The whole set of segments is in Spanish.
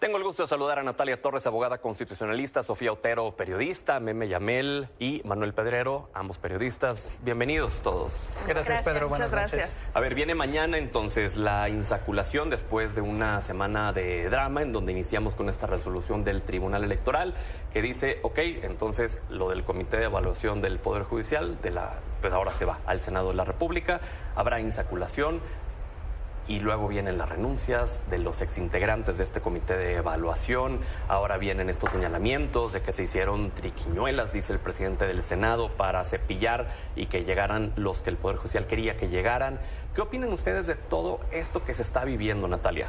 Tengo el gusto de saludar a Natalia Torres, abogada constitucionalista, Sofía Otero, periodista, Meme Yamel y Manuel Pedrero, ambos periodistas. Bienvenidos todos. Gracias, Pedro. Buenas noches. A ver, viene mañana entonces la insaculación después de una semana de drama en donde iniciamos con esta resolución del Tribunal Electoral que dice, ok, entonces lo del Comité de Evaluación del Poder Judicial, pues ahora se va al Senado de la República, habrá insaculación. Y luego vienen las renuncias de los exintegrantes de este comité de evaluación. Ahora vienen estos señalamientos de que se hicieron triquiñuelas, dice el presidente del Senado, para cepillar y que llegaran los que el Poder Judicial quería que llegaran. ¿Qué opinan ustedes de todo esto que se está viviendo, Natalia?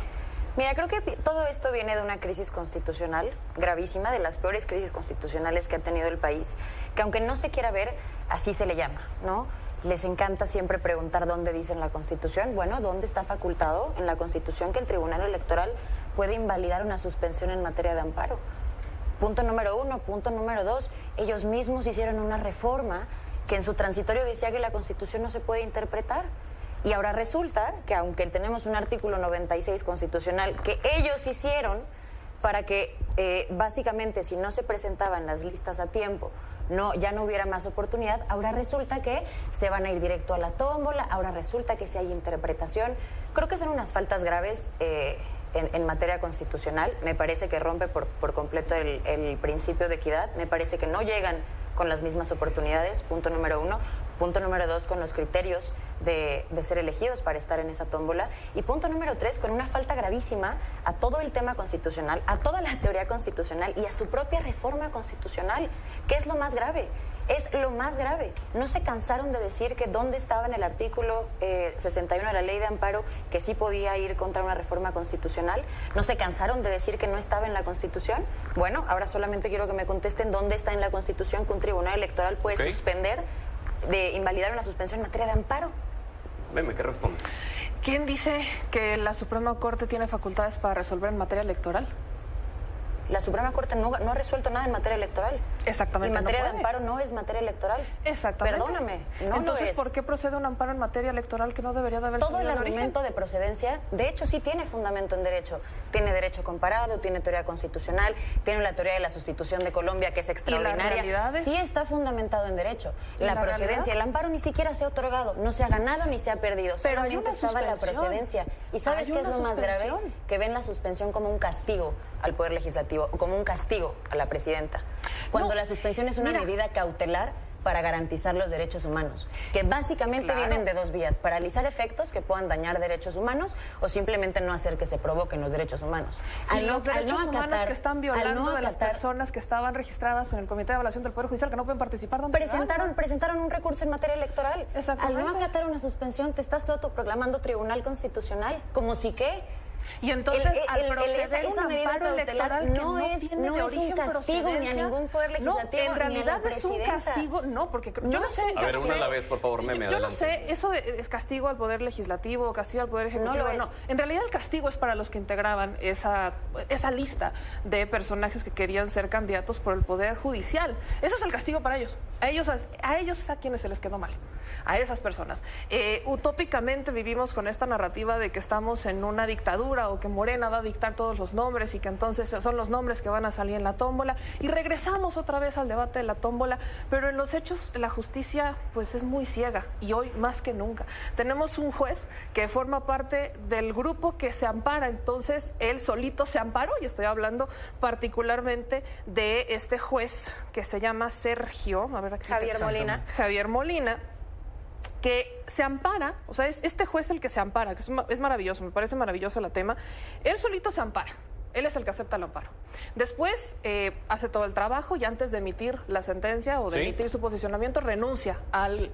Mira, creo que todo esto viene de una crisis constitucional gravísima, de las peores crisis constitucionales que ha tenido el país, que aunque no se quiera ver, así se le llama, ¿no? Les encanta siempre preguntar dónde dice en la Constitución. Bueno, ¿dónde está facultado en la Constitución que el Tribunal Electoral puede invalidar una suspensión en materia de amparo? Punto número 1. Punto número 2, ellos mismos hicieron una reforma que en su transitorio decía que la Constitución no se puede interpretar. Y ahora resulta que aunque tenemos un artículo 96 constitucional que ellos hicieron para que básicamente si no se presentaban las listas a tiempo, ya no hubiera más oportunidad, ahora resulta que se van a ir directo a la tómbola, ahora resulta que si hay interpretación. Creo que son unas faltas graves en materia constitucional. Me parece que rompe por completo el principio de equidad, me parece que no llegan con las mismas oportunidades, punto número 1. Punto número 2, con los criterios de ser elegidos para estar en esa tómbola. Y punto número 3, con una falta gravísima a todo el tema constitucional, a toda la teoría constitucional y a su propia reforma constitucional, que es lo más grave. Es lo más grave. No se cansaron de decir que dónde estaba en el artículo 61 de la Ley de Amparo que sí podía ir contra una reforma constitucional. No se cansaron de decir que no estaba en la Constitución. Bueno, ahora solamente quiero que me contesten dónde está en la Constitución que un tribunal electoral puede suspender, de invalidar una suspensión en materia de amparo. Meme, ¿qué responde? ¿Quién dice que la Suprema Corte tiene facultades para resolver en materia electoral? La Suprema Corte no ha resuelto nada en materia electoral. Exactamente. En materia de amparo no es materia electoral. Exactamente. Perdóname, no Entonces, lo es. ¿por qué procede un amparo en materia electoral que no debería de haber todo el sido argumento de procedencia, de hecho, sí tiene fundamento en derecho. Tiene derecho comparado, tiene teoría constitucional, tiene la teoría de la sustitución de Colombia, que es extraordinaria. Sí está fundamentado en derecho. La procedencia, el amparo ni siquiera se ha otorgado, no se ha ganado ni se ha perdido. Pero hay una estaba la procedencia. ¿Y sabes qué es lo más grave? Que ven la suspensión como un castigo al Poder Legislativo, o como un castigo a la presidenta. Cuando la suspensión es una medida cautelar para garantizar los derechos humanos, que básicamente vienen de dos vías: paralizar efectos que puedan dañar derechos humanos o simplemente no hacer que se provoquen los derechos humanos. Y los derechos humanos que están violando de las personas que estaban registradas en el Comité de Evaluación del Poder Judicial, que no pueden participar. Presentaron un recurso en materia electoral. Exactamente. Al no acatar una suspensión, te estás autoproclamando Tribunal Constitucional, como si qué. Y entonces, al proceder un amparo electoral que no tiene de origen castigo ni a ningún poder legislativo, no, en realidad es un castigo, no, porque yo no sé. A ver, una a la vez, por favor, Meme, yo adelante. no sé, eso es castigo al poder legislativo o castigo al poder ejecutivo, no. En realidad el castigo es para los que integraban esa lista de personajes que querían ser candidatos por el poder judicial. Eso es el castigo para ellos. A ellos es a quienes se les quedó mal, a esas personas. Utópicamente vivimos con esta narrativa de que estamos en una dictadura o que Morena va a dictar todos los nombres y que entonces son los nombres que van a salir en la tómbola, y regresamos otra vez al debate de la tómbola, pero en los hechos la justicia pues es muy ciega, y hoy más que nunca tenemos un juez que forma parte del grupo que se ampara. Entonces él solito se amparó, y estoy hablando particularmente de este juez que se llama Javier Molina, que se ampara, o sea, es este juez el que se ampara, que es maravilloso, me parece maravilloso el tema. Él solito se ampara, él es el que acepta el amparo. Después hace todo el trabajo y antes de emitir la sentencia o de emitir su posicionamiento renuncia al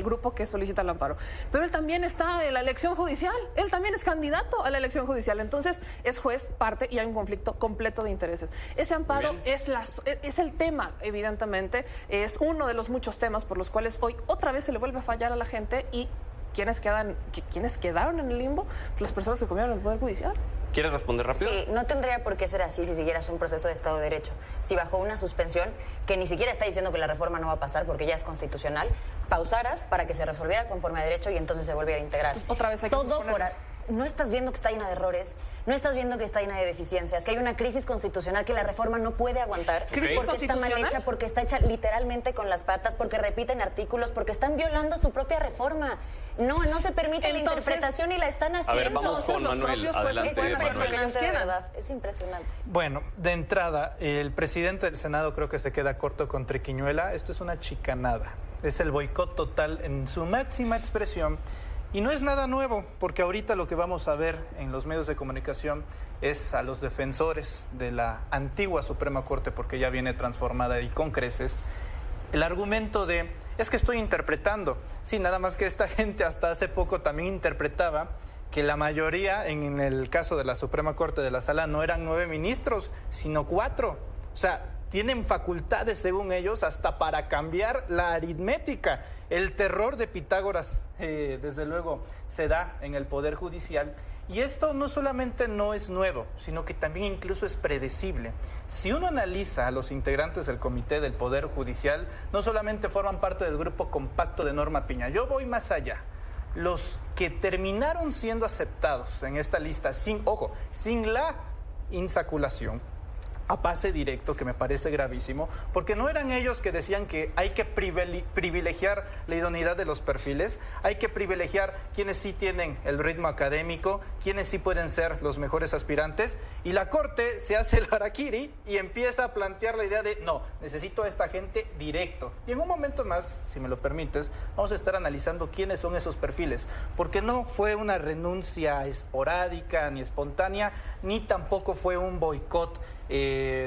grupo que solicita el amparo. Pero él también está en la elección judicial, él también es candidato a la elección judicial, entonces es juez, parte, y hay un conflicto completo de intereses. Ese amparo es el tema, evidentemente, es uno de los muchos temas por los cuales hoy otra vez se le vuelve a fallar a la gente. Y ¿quiénes quedaron en el limbo? Las personas que comieron el Poder Judicial. ¿Quieres responder rápido? Sí, no tendría por qué ser así si siguieras un proceso de Estado de Derecho. Si bajo una suspensión, que ni siquiera está diciendo que la reforma no va a pasar porque ya es constitucional, pausaras para que se resolviera conforme a derecho y entonces se volviera a integrar. Pues otra vez hay que todo por... No estás viendo que está llena de errores, ¿No estás viendo que está llena de deficiencias? Que hay una crisis constitucional que la reforma no puede aguantar porque está mal hecha, porque está hecha literalmente con las patas, porque repiten artículos, porque están violando su propia reforma. No se permite la interpretación y la están haciendo. A ver, vamos con Manuel. Adelante, es impresionante, Manuel. de verdad. Es impresionante. Bueno, de entrada, el presidente del Senado creo que se queda corto con Triquiñuela. Esto es una chicanada. Es el boicot total en su máxima expresión. Y no es nada nuevo, porque ahorita lo que vamos a ver en los medios de comunicación es a los defensores de la antigua Suprema Corte, porque ya viene transformada y con creces, el argumento de, es que estoy interpretando. Sí, nada más que esta gente hasta hace poco también interpretaba que la mayoría, en el caso de la Suprema Corte de la Sala, no eran 9 ministros, sino 4. O sea, tienen facultades, según ellos, hasta para cambiar la aritmética. El terror de Pitágoras, desde luego, se da en el Poder Judicial. Y esto no solamente no es nuevo, sino que también incluso es predecible. Si uno analiza a los integrantes del Comité del Poder Judicial, no solamente forman parte del grupo compacto de Norma Piña. Yo voy más allá. Los que terminaron siendo aceptados en esta lista, sin la insaculación, a pase directo, que me parece gravísimo, porque no eran ellos que decían que hay que privilegiar la idoneidad de los perfiles, hay que privilegiar quienes sí tienen el ritmo académico, quienes sí pueden ser los mejores aspirantes, y la Corte se hace el harakiri y empieza a plantear la idea de, no, necesito a esta gente directo. Y en un momento más, si me lo permites, vamos a estar analizando quiénes son esos perfiles, porque no fue una renuncia esporádica ni espontánea, ni tampoco fue un boicot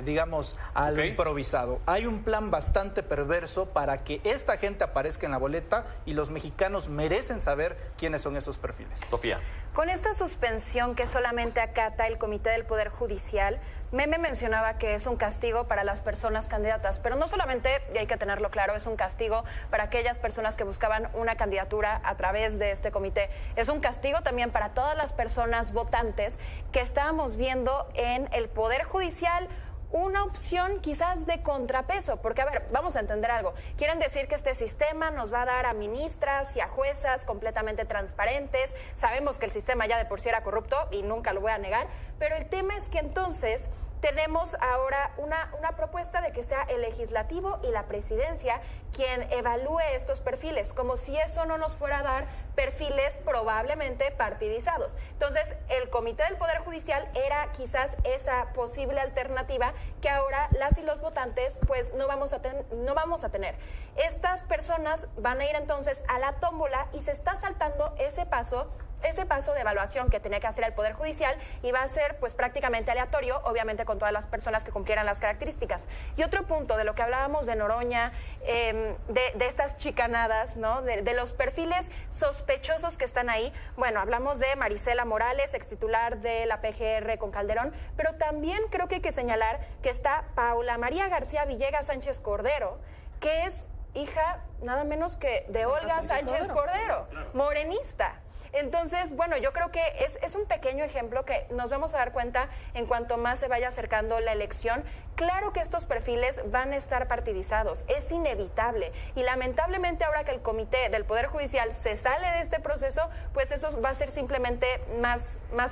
digamos, a lo improvisado. Hay un plan bastante perverso para que esta gente aparezca en la boleta y los mexicanos merecen saber quiénes son esos perfiles. Sofía. Con esta suspensión que solamente acata el Comité del Poder Judicial, Meme mencionaba que es un castigo para las personas candidatas, pero no solamente, y hay que tenerlo claro, es un castigo para aquellas personas que buscaban una candidatura a través de este comité. Es un castigo también para todas las personas votantes que estábamos viendo en el Poder Judicial, una opción quizás de contrapeso, porque a ver, vamos a entender algo. Quieren decir que este sistema nos va a dar a ministras y a juezas completamente transparentes. Sabemos que el sistema ya de por sí era corrupto y nunca lo voy a negar, pero el tema es que entonces tenemos ahora una propuesta de que sea el legislativo y la presidencia quien evalúe estos perfiles, como si eso no nos fuera a dar perfiles probablemente partidizados. Entonces, el Comité del Poder Judicial era quizás esa posible alternativa que ahora las y los votantes pues no vamos a tener. Estas personas van a ir entonces a la tómbola y se está saltando ese paso de evaluación que tenía que hacer el Poder Judicial y va a ser pues prácticamente aleatorio, obviamente con todas las personas que cumplieran las características. Y otro punto de lo que hablábamos de Noroña, de estas chicanadas, ¿no? De los perfiles sospechosos que están ahí. Bueno, hablamos de Marisela Morales, extitular de la PGR con Calderón, pero también creo que hay que señalar que está Paula María García Villegas Sánchez Cordero, que es hija nada menos que de Olga Sánchez Cordero, morenista. Entonces, bueno, yo creo que es un pequeño ejemplo que nos vamos a dar cuenta en cuanto más se vaya acercando la elección. Claro que estos perfiles van a estar partidizados, es inevitable. Y lamentablemente ahora que el Comité del Poder Judicial se sale de este proceso, pues eso va a ser simplemente más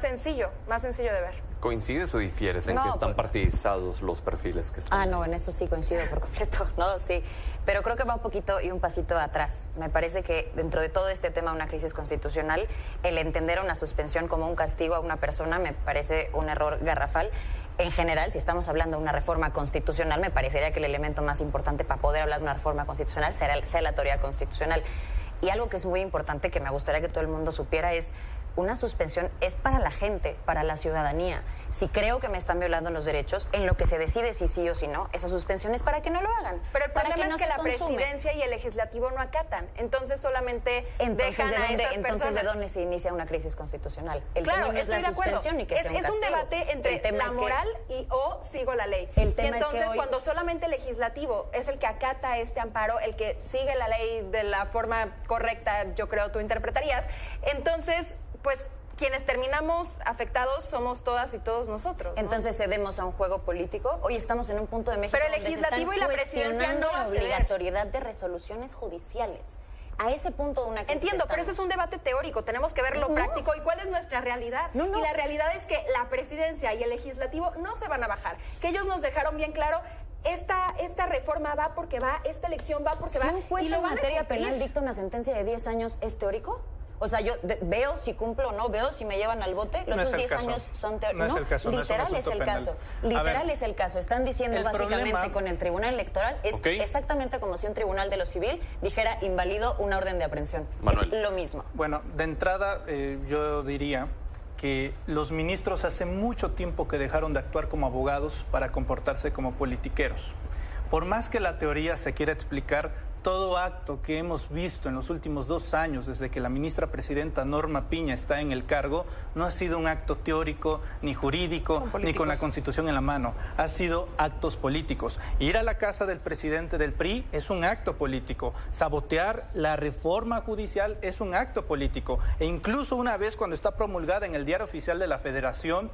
sencillo de ver. ¿Coincides o difieres en que están partidizados los perfiles que están? No, en eso sí coincido por completo, no, sí. Pero creo que va un poquito y un pasito atrás. Me parece que dentro de todo este tema de una crisis constitucional, el entender una suspensión como un castigo a una persona me parece un error garrafal. En general, si estamos hablando de una reforma constitucional, me parecería que el elemento más importante para poder hablar de una reforma constitucional sea la teoría constitucional. Y algo que es muy importante, que me gustaría que todo el mundo supiera, es una suspensión es para la gente, para la ciudadanía. Si creo que me están violando los derechos, en lo que se decide si sí o si no, esa suspensión es para que no lo hagan. Pero el problema es que la presidencia y el legislativo no acatan. Entonces solamente dejan a esas personas. Entonces, ¿de dónde se inicia una crisis constitucional? Claro, estoy de acuerdo. Es un debate entre la moral o sigo la ley. Y entonces, cuando solamente el legislativo es el que acata este amparo, el que sigue la ley de la forma correcta, yo creo tú interpretarías, entonces pues quienes terminamos afectados somos todas y todos nosotros, ¿no? Entonces cedemos a un juego político. Hoy estamos en un punto de México pero el legislativo y la presidencia no la obligatoriedad de resoluciones judiciales. a ese punto de una crisis. Entiendo, pero ese es un debate teórico, tenemos que ver lo práctico y cuál es nuestra realidad. Y la realidad es que la presidencia y el legislativo no se van a bajar, que ellos nos dejaron bien claro. Esta reforma va porque va, esta elección va porque va. ¿Un juez en materia penal dicta una sentencia de 10 años es teórico? O sea, yo veo si cumplo o no, veo si me llevan al bote. Los 10 años son teóricos. No es el caso. Literal es el caso. Literal es el caso. Están diciendo básicamente con el Tribunal Electoral, es exactamente como si un tribunal de lo civil dijera inválido una orden de aprehensión. Manuel. Es lo mismo. Bueno, de entrada yo diría que los ministros hace mucho tiempo que dejaron de actuar como abogados para comportarse como politiqueros. Por más que la teoría se quiera explicar, todo acto que hemos visto en los últimos 2 años, desde que la ministra presidenta Norma Piña está en el cargo, no ha sido un acto teórico, ni jurídico, ni con la Constitución en la mano. Ha sido actos políticos. Ir a la casa del presidente del PRI es un acto político. Sabotear la reforma judicial es un acto político. E incluso una vez cuando está promulgada en el Diario Oficial de la Federación,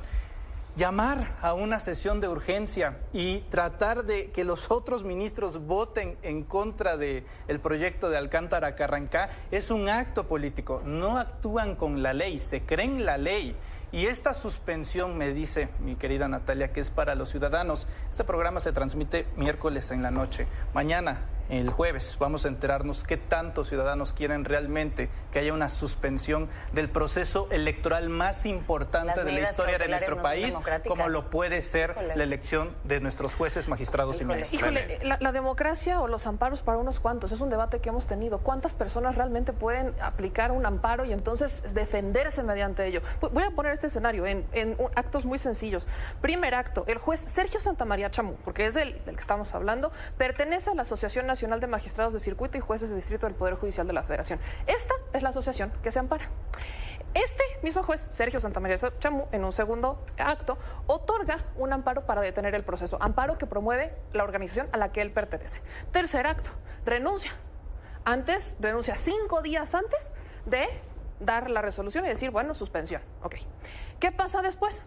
llamar a una sesión de urgencia y tratar de que los otros ministros voten en contra del proyecto de Alcántara Carrancá es un acto político. No actúan con la ley, se creen la ley. Y esta suspensión, me dice mi querida Natalia, que es para los ciudadanos. Este programa se transmite miércoles en la noche. Mañana, el jueves, vamos a enterarnos qué tantos ciudadanos quieren realmente que haya una suspensión del proceso electoral más importante de la historia de nuestro país, como lo puede ser la elección de nuestros jueces, magistrados y ministros. Híjole, la democracia o los amparos para unos cuantos, es un debate que hemos tenido. ¿Cuántas personas realmente pueden aplicar un amparo y entonces defenderse mediante ello? Voy a poner este escenario en actos muy sencillos. Primer acto, el juez Sergio Santamaría Chamú, porque es del que estamos hablando, pertenece a la Asociación Nacional de Magistrados de Circuito y Jueces de Distrito del Poder Judicial de la Federación. Esta es la asociación que se ampara. Este mismo juez, Sergio Santamaría Chamú, en un segundo acto, otorga un amparo para detener el proceso, amparo que promueve la organización a la que él pertenece. Tercer acto, renuncia 5 días antes de dar la resolución y decir, bueno, suspensión. Ok. ¿Qué pasa después?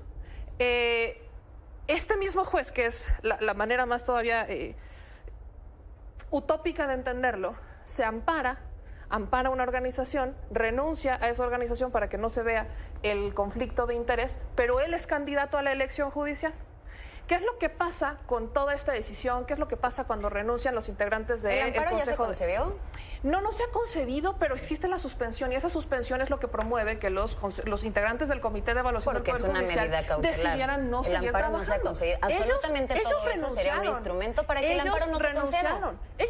Este mismo juez, que es la manera más todavía utópica de entenderlo, se ampara una organización, renuncia a esa organización para que no se vea el conflicto de interés, pero él es candidato a la elección judicial. ¿Qué es lo que pasa con toda esta decisión? ¿Qué es lo que pasa cuando renuncian los integrantes del Consejo? ¿El amparo ya se concebió? No se ha concebido, pero existe la suspensión y esa suspensión es lo que promueve que los integrantes del Comité de Evaluación del Poder Judicial decidieran no seguir trabajando. El amparo no se ha concedido. Absolutamente todo eso sería un instrumento para que el amparo no se conceda.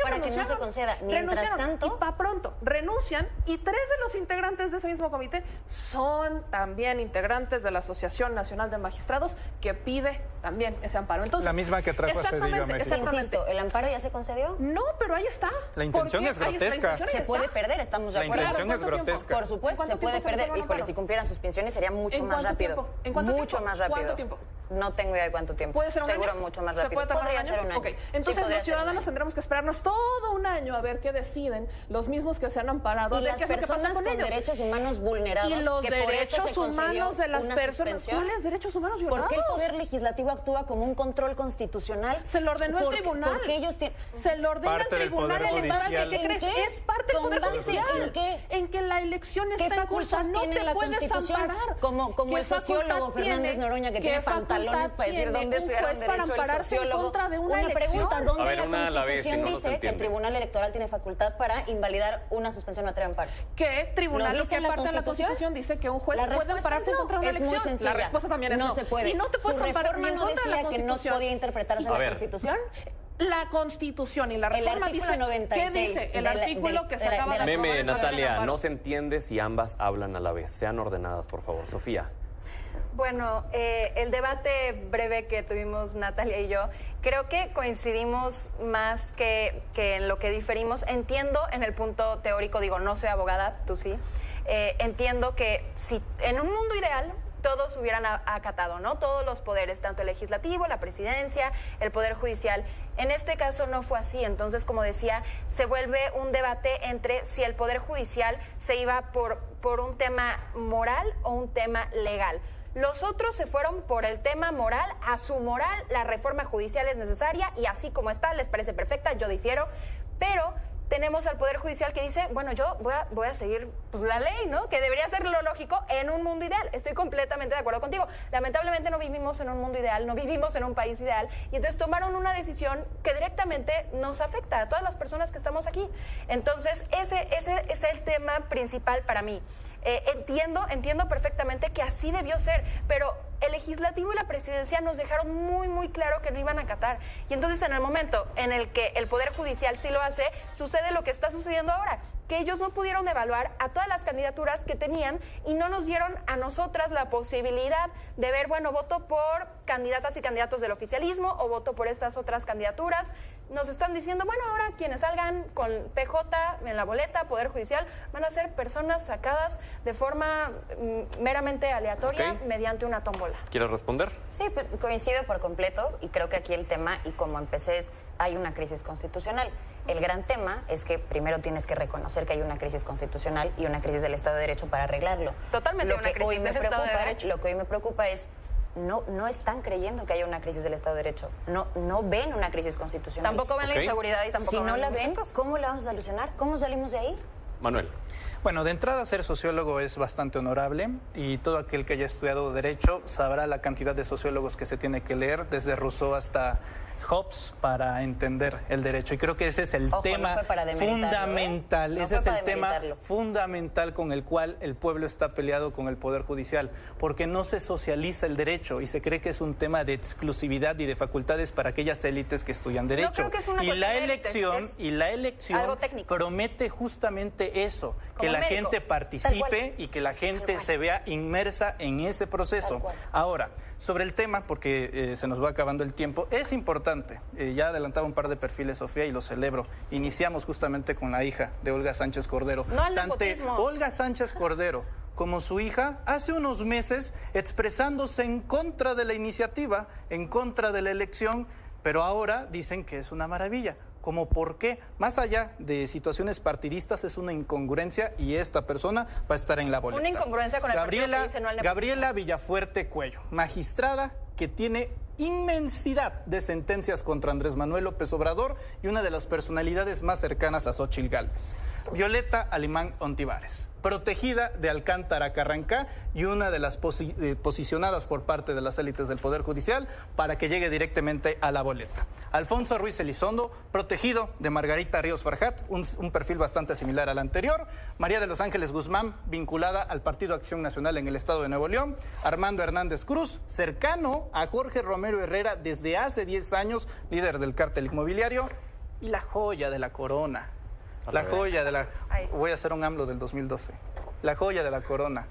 Para que no se conceda. Mientras tanto... Y para pronto, renuncian y 3 de los integrantes de ese mismo comité son también integrantes de la Asociación Nacional de Magistrados que pide también ese amparo. Entonces, la misma que trajo a Cedillo a México. Insisto, ¿el amparo ya se concedió? No, pero ahí está. La intención es grotesca. Se puede perder, estamos de acuerdo. La intención es grotesca. Por supuesto, se puede perder. Híjole, si cumplieran sus pensiones sería mucho más rápido. ¿En cuánto tiempo? Mucho más rápido. ¿Cuánto tiempo? No tengo idea de cuánto tiempo. ¿Puede ser un Seguro año? mucho más rápido. Podría ser un año. Okay. Entonces los ciudadanos tendremos que esperarnos todo un año a ver qué deciden los mismos que se han amparado. Y las personas con derechos humanos vulnerados. Y los derechos humanos de las personas. ¿Cuáles derechos humanos violados? ¿Por qué el Poder Legislativo actúa como un control constitucional? Se lo ordenó el tribunal. Porque ellos se lo ordena el tribunal. ¿Qué crees? Es parte del Poder Judicial. En que la elección está en curso. No te puedes amparar. Como el sociólogo Fernández Noroña que tiene pantalones para decir dónde estudiaron derecho el sociólogo. Una pregunta, ¿dónde la Constitución dice que el Tribunal Electoral tiene facultad para invalidar una suspensión en materia de amparo? ¿Qué tribunal? Lo que parte de la Constitución dice que un juez puede ampararse contra una elección. La respuesta también es no. Se puede. Y no te puedes amparar ni en contra de la Constitución. ¿No decía que no podía interpretarse la Constitución? La Constitución y la reforma dice, 96 ¿qué dice? El artículo que se acaba de Meme, Natalia, no se entiende si ambas hablan a la vez. Sean ordenadas, por favor. Sofía. Bueno, el debate breve que tuvimos Natalia y yo, creo que coincidimos más que en lo que diferimos. Entiendo en el punto teórico, digo, no soy abogada, tú sí. Entiendo que si en un mundo ideal todos hubieran acatado, ¿no? Todos los poderes, tanto el legislativo, la presidencia, el poder judicial. En este caso no fue así, entonces, como decía, se vuelve un debate entre si el poder judicial se iba por un tema moral o un tema legal. Los otros se fueron por el tema moral. A su moral, la reforma judicial es necesaria y así como está, les parece perfecta, yo difiero, pero tenemos al Poder Judicial que dice, bueno, yo voy a seguir pues, la ley, ¿no? Que debería ser lo lógico en un mundo ideal. Estoy completamente de acuerdo contigo. Lamentablemente no vivimos en un mundo ideal, no vivimos en un país ideal, y entonces tomaron una decisión que directamente nos afecta a todas las personas que estamos aquí. Entonces, ese es el tema principal para mí. Entiendo perfectamente que así debió ser, pero el legislativo y la presidencia nos dejaron muy claro que no iban a acatar. Y entonces en el momento en el que el Poder Judicial sí lo hace, sucede lo que está sucediendo ahora, que ellos no pudieron evaluar a todas las candidaturas que tenían y no nos dieron a nosotras la posibilidad de ver, bueno, voto por candidatas y candidatos del oficialismo o voto por estas otras candidaturas. Nos están diciendo, bueno, ahora quienes salgan con PJ en la boleta, Poder Judicial, van a ser personas sacadas de forma meramente aleatoria mediante una tómbola. ¿Quieres responder? Sí, coincido por completo y creo que aquí el tema, y como empecé, es hay una crisis constitucional. El gran tema es que primero tienes que reconocer que hay una crisis constitucional y una crisis del Estado de Derecho para arreglarlo. Totalmente una crisis del Estado de Derecho. Lo que hoy me preocupa es no están creyendo que haya una crisis del Estado de Derecho. No ven una crisis constitucional. Tampoco ven la inseguridad y tampoco si no la ven, cosas. ¿cómo la vamos a solucionar? ¿Cómo salimos de ahí? Manuel. Bueno, de entrada ser sociólogo es bastante honorable y todo aquel que haya estudiado Derecho sabrá la cantidad de sociólogos que se tiene que leer, desde Rousseau hasta Hobbes, para entender el derecho. Y creo que ese es el tema fundamental, ese es el tema fundamental con el cual el pueblo está peleado con el Poder Judicial, porque no se socializa el derecho y se cree que es un tema de exclusividad y de facultades para aquellas élites que estudian derecho. No creo que es una y la elección promete justamente eso, que la gente participe y que la gente se vea inmersa en ese proceso. Ahora, sobre el tema, porque se nos va acabando el tiempo, es importante, ya adelantaba un par de perfiles, Sofía, y lo celebro. Iniciamos justamente con la hija de Olga Sánchez Cordero. Tanto Olga Sánchez Cordero como su hija, hace unos meses expresándose en contra de la iniciativa, en contra de la elección, pero ahora dicen que es una maravilla. ¿Cómo por qué? Más allá de situaciones partidistas, es una incongruencia y esta persona va a estar en la boleta. Una incongruencia con el partido que dice no al nepotismo. Gabriela Villafuerte Cuello, magistrada que tiene inmensidad de sentencias contra Andrés Manuel López Obrador y una de las personalidades más cercanas a Xóchitl Gálvez. Violeta Alimán Ontivares, protegida de Alcántara Carrancá y una de las posicionadas por parte de las élites del Poder Judicial para que llegue directamente a la boleta. Alfonso Ruiz Elizondo, protegido de Margarita Ríos Farjat, un perfil bastante similar al anterior. María de los Ángeles Guzmán, vinculada al Partido Acción Nacional en el estado de Nuevo León. Armando Hernández Cruz, cercano a Jorge Romero Herrera desde hace 10 años, líder del cártel inmobiliario. Y la joya de la corona. La joya de la... Voy a hacer un AMLO del 2012. La joya de la corona.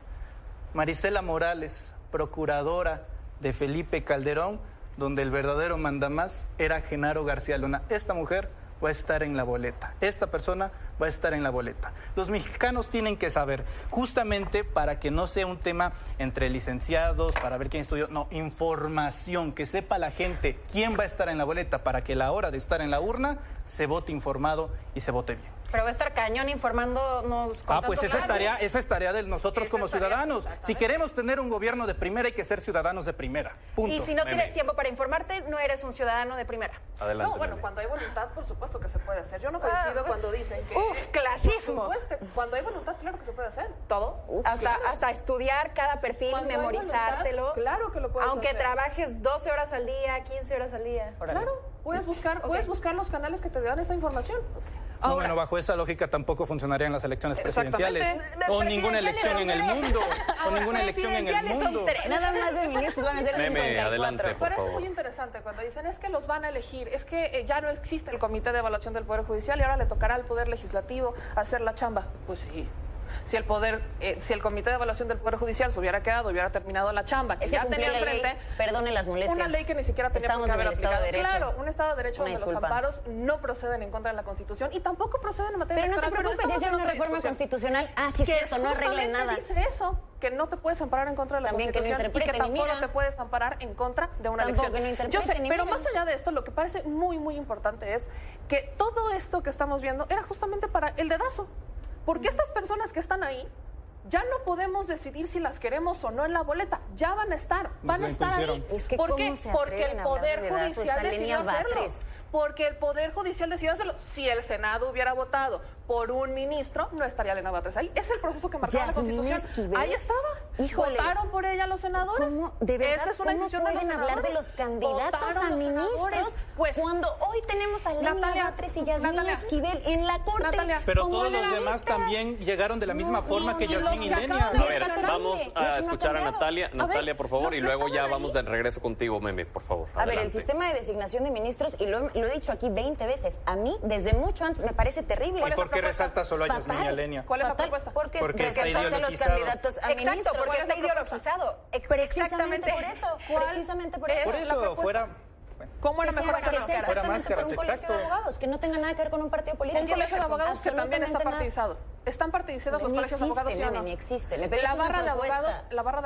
Marisela Morales, procuradora de Felipe Calderón, donde el verdadero mandamás era Genaro García Luna. Esta mujer va a estar en la boleta. Esta persona va a estar en la boleta. Los mexicanos tienen que saber, justamente para que no sea un tema entre licenciados, para ver quién estudió, no, información, que sepa la gente quién va a estar en la boleta, para que a la hora de estar en la urna se vote informado y se vote bien. Pero va a estar cañón informándonos. Pues esa es tarea de nosotros como ciudadanos. Si queremos tener un gobierno de primera, hay que ser ciudadanos de primera. Punto. Y si no tienes tiempo para informarte, no eres un ciudadano de primera. Adelante. No, bueno, cuando hay voluntad, por supuesto que se puede hacer. Yo no coincido cuando dicen que... Clasismo. Por supuesto, cuando hay voluntad, claro que se puede hacer. Todo. Hasta estudiar cada perfil, Cuando memorizártelo. Voluntad, claro que lo puedes aunque hacer. trabajes 12 horas al día, 15 horas al día. Claro, puedes buscar los canales que te dan esa información. No, bueno, bajo esa lógica tampoco funcionarían las elecciones presidenciales. O ninguna elección en el mundo. O ninguna elección en el mundo. Nada más de ministros van a ser 54. Adelante, por Parece favor. muy interesante cuando dicen es que los van a elegir, es que ya no existe el Comité de Evaluación del Poder Judicial y ahora le tocará al Poder Legislativo hacer la chamba. Pues sí. Si el Comité de Evaluación del Poder Judicial se hubiera quedado, hubiera terminado la chamba, que ya tenía enfrente, perdone las molestias. una ley que ni siquiera tenía por qué haber aplicado. Claro, un Estado de Derecho donde los amparos no proceden en contra de la Constitución y tampoco proceden en materia electoral. Pero no te preocupes, ya hicieron una reforma constitucional. Sí, es cierto, no arreglen nada. Dice eso, que no te puedes amparar en contra de la Constitución y que tampoco te puedes amparar en contra de una elección. Yo sé, pero más allá de esto, lo que parece muy, muy importante es que todo esto que estamos viendo era justamente para el dedazo. Porque estas personas que están ahí, ya no podemos decidir si las queremos o no en la boleta. Ya van a estar ahí. Es que ¿Por qué? ¿cómo se Porque el atreven a Poder hablar de dedazo? Judicial Está decidió Lenia hacerlo. Batres. Porque el Poder Judicial decidió hacerlo. Si el Senado hubiera votado por un ministro, no estaría Elena Batres ahí. Es el proceso que marcaba la Constitución. Ahí estaba. Híjole. ¿Votaron por ella los senadores? ¿Cómo, de verdad, Esa es una ¿cómo decisión de los pueden hablar de los candidatos a ministros cuando hoy tenemos a Elena Batres y Yasmín Esquivel en la Corte? Pero todos los demás también llegaron de la misma forma que Yasmín y Lenia. A ver, vamos a escuchar a Natalia. Natalia, por favor, y luego ya vamos de regreso contigo, Meme, por favor. A ver, el sistema de designación de ministros, y lo he dicho aquí 20 veces, a mí desde mucho antes me parece terrible. ¿Y por qué resalta solo a Yasmín y a Lenia? ¿Cuál es la propuesta? Porque está resalta los candidatos a ministros. Exacto, porque está ideologizado. Precisamente por eso. Precisamente por eso. Por eso, fuera... ¿Cómo era mejor que sea fuera exactamente máscaras, por un colegio exacto. de abogados, que no tenga nada que ver con un partido político. Un colegio de abogados que también está Absolutamente partidizado. ¿Están partidizados los colegios de abogados? ¿Sí o no? Ni existe. La barra de abogados, la barra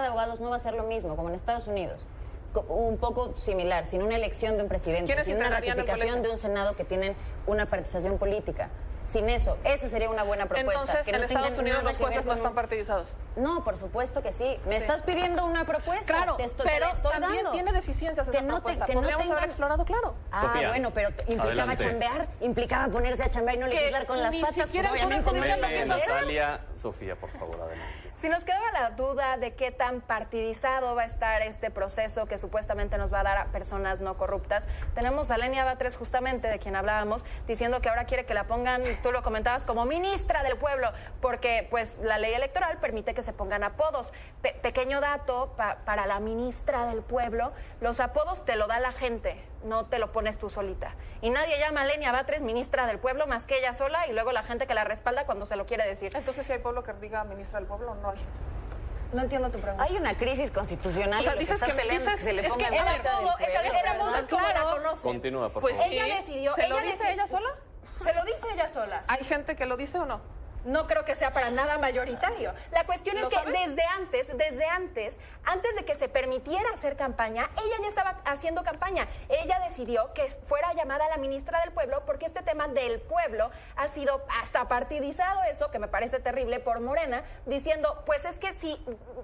de abogados no va a ser lo mismo, como en Estados Unidos. Un poco similar, sin una elección de un presidente, sin una ratificación de un Senado que tienen una participación política. Sin eso, esa sería una buena propuesta. Entonces, que no en Estados Unidos los jueces no están partidizados. No, por supuesto que sí. Me estás pidiendo una propuesta. Claro, te estoy también dando. Tiene deficiencias esa propuesta. Que no Podríamos haber explorado, claro. Sofía, bueno, pero implicaba adelante. chambear, implicaba ponerse a chambear y no legislar con las patas. siquiera Pues, obviamente no es lo Meme, que hacer. Natalia, Sofía, por favor, adelante. Si nos quedaba la duda de qué tan partidizado va a estar este proceso que supuestamente nos va a dar a personas no corruptas, tenemos a Lenia Batres, justamente de quien hablábamos, diciendo que ahora quiere que la pongan, tú lo comentabas, como ministra del pueblo, porque pues la ley electoral permite que se pongan apodos. Pequeño dato para la ministra del pueblo, los apodos te lo da la gente, no te lo pones tú solita. Y nadie llama a Lenia Batres ministra del pueblo más que ella sola y luego la gente que la respalda cuando se lo quiere decir. Entonces, si hay pueblo que diga ministra del pueblo, no hay. No entiendo tu pregunta. Hay una crisis constitucional O sea, y lo que dices estás que peleando es que se le es ponga que en el marca del apodo, pueblo, el apodo ¿verdad? es como la Claro. conocen. Continúa, por Pues favor. Ella decidió. ¿Se lo ella dice ella sola? Se lo dice ella sola. ¿Hay gente que lo dice o no? No creo que sea para nada mayoritario. La cuestión es ¿Lo que sabes? desde antes de que se permitiera hacer campaña, ella ya estaba haciendo campaña. Ella decidió que fuera llamada la ministra del pueblo porque este tema del pueblo ha sido hasta partidizado, eso que me parece terrible, por Morena, diciendo, pues es que si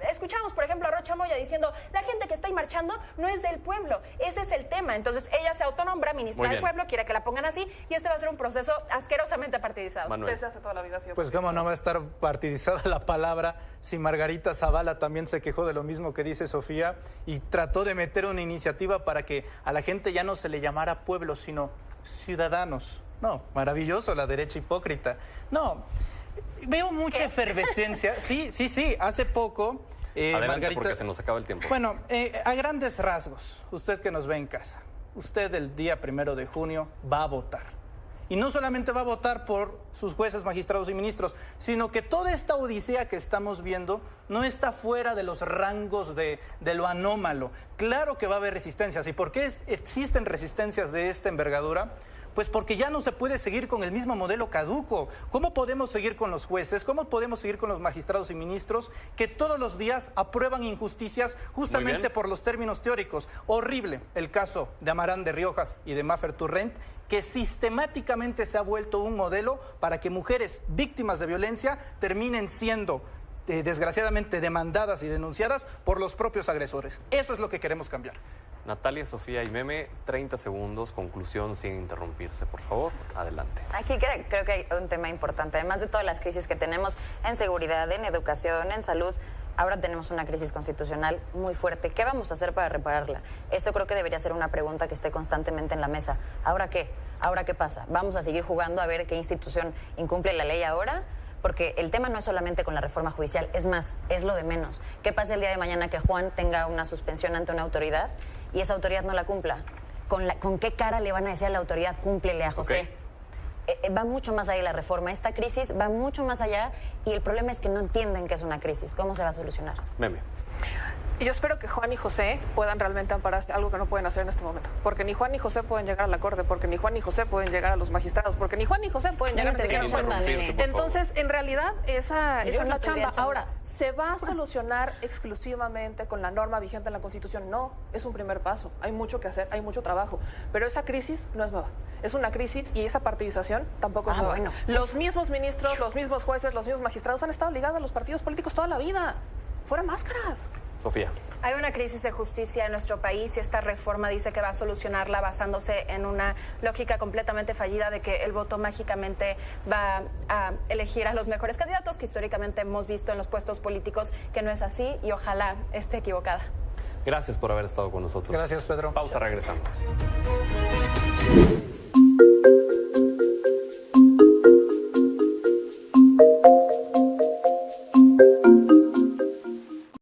escuchamos, por ejemplo, a Rocha Moya diciendo, la gente que está ahí marchando no es del pueblo, ese es el tema. Entonces ella se autonombra ministra del pueblo, quiere que la pongan así y este va a ser un proceso asquerosamente partidizado. Manuel. Desde hace toda la vida. Sí, Pues cómo no va a estar partidizada la palabra si Margarita Zavala también se quejó de lo mismo que dice Sofía y trató de meter una iniciativa para que a la gente ya no se le llamara pueblo, sino ciudadanos. No, maravilloso, la derecha hipócrita. No, veo mucha efervescencia. Sí, hace poco... Adelante, Margarita, porque se nos acaba el tiempo. Bueno, a grandes rasgos, usted que nos ve en casa, usted el día 1 de junio va a votar. Y no solamente va a votar por sus jueces, magistrados y ministros, sino que toda esta odisea que estamos viendo no está fuera de los rangos de lo anómalo. Claro que va a haber resistencias. ¿Y por qué existen resistencias de esta envergadura? Pues porque ya no se puede seguir con el mismo modelo caduco. ¿Cómo podemos seguir con los jueces? ¿Cómo podemos seguir con los magistrados y ministros que todos los días aprueban injusticias justamente por los términos teóricos? Horrible el caso de Amarán de Riojas y de Maffer Turrent, que sistemáticamente se ha vuelto un modelo para que mujeres víctimas de violencia terminen siendo desgraciadamente demandadas y denunciadas por los propios agresores. Eso es lo que queremos cambiar. Natalia, Sofía y Meme, 30 segundos, conclusión sin interrumpirse, por favor, adelante. Aquí creo que hay un tema importante, además de todas las crisis que tenemos en seguridad, en educación, en salud. Ahora tenemos una crisis constitucional muy fuerte. ¿Qué vamos a hacer para repararla? Esto creo que debería ser una pregunta que esté constantemente en la mesa. ¿Ahora qué? ¿Ahora qué pasa? ¿Vamos a seguir jugando a ver qué institución incumple la ley ahora? Porque el tema no es solamente con la reforma judicial, es más, es lo de menos. ¿Qué pasa el día de mañana que Juan tenga una suspensión ante una autoridad y esa autoridad no la cumpla? ¿Con qué cara le van a decir a la autoridad, cúmplele a José? Va mucho más allá la reforma. Esta crisis va mucho más allá y el problema es que no entienden que es una crisis. ¿Cómo se va a solucionar? Meme. Yo espero que Juan y José puedan realmente ampararse, algo que no pueden hacer en este momento. Porque ni Juan ni José pueden llegar a la Corte, porque ni Juan ni José pueden llegar a los magistrados, porque ni Juan ni José pueden llegar a Entonces, en realidad, esa es la chamba. Ahora, ¿se va a solucionar exclusivamente con la norma vigente en la Constitución? No, es un primer paso. Hay mucho que hacer, hay mucho trabajo. Pero esa crisis no es nueva. Es una crisis y esa partidización tampoco es nueva. Bueno. Los mismos ministros, los mismos jueces, los mismos magistrados han estado ligados a los partidos políticos toda la vida. Fuera máscaras. Sofía. Hay una crisis de justicia en nuestro país y esta reforma dice que va a solucionarla basándose en una lógica completamente fallida de que el voto mágicamente va a elegir a los mejores candidatos, que históricamente hemos visto en los puestos políticos que no es así y ojalá esté equivocada. Gracias por haber estado con nosotros. Gracias, Pedro. Pausa, regresamos.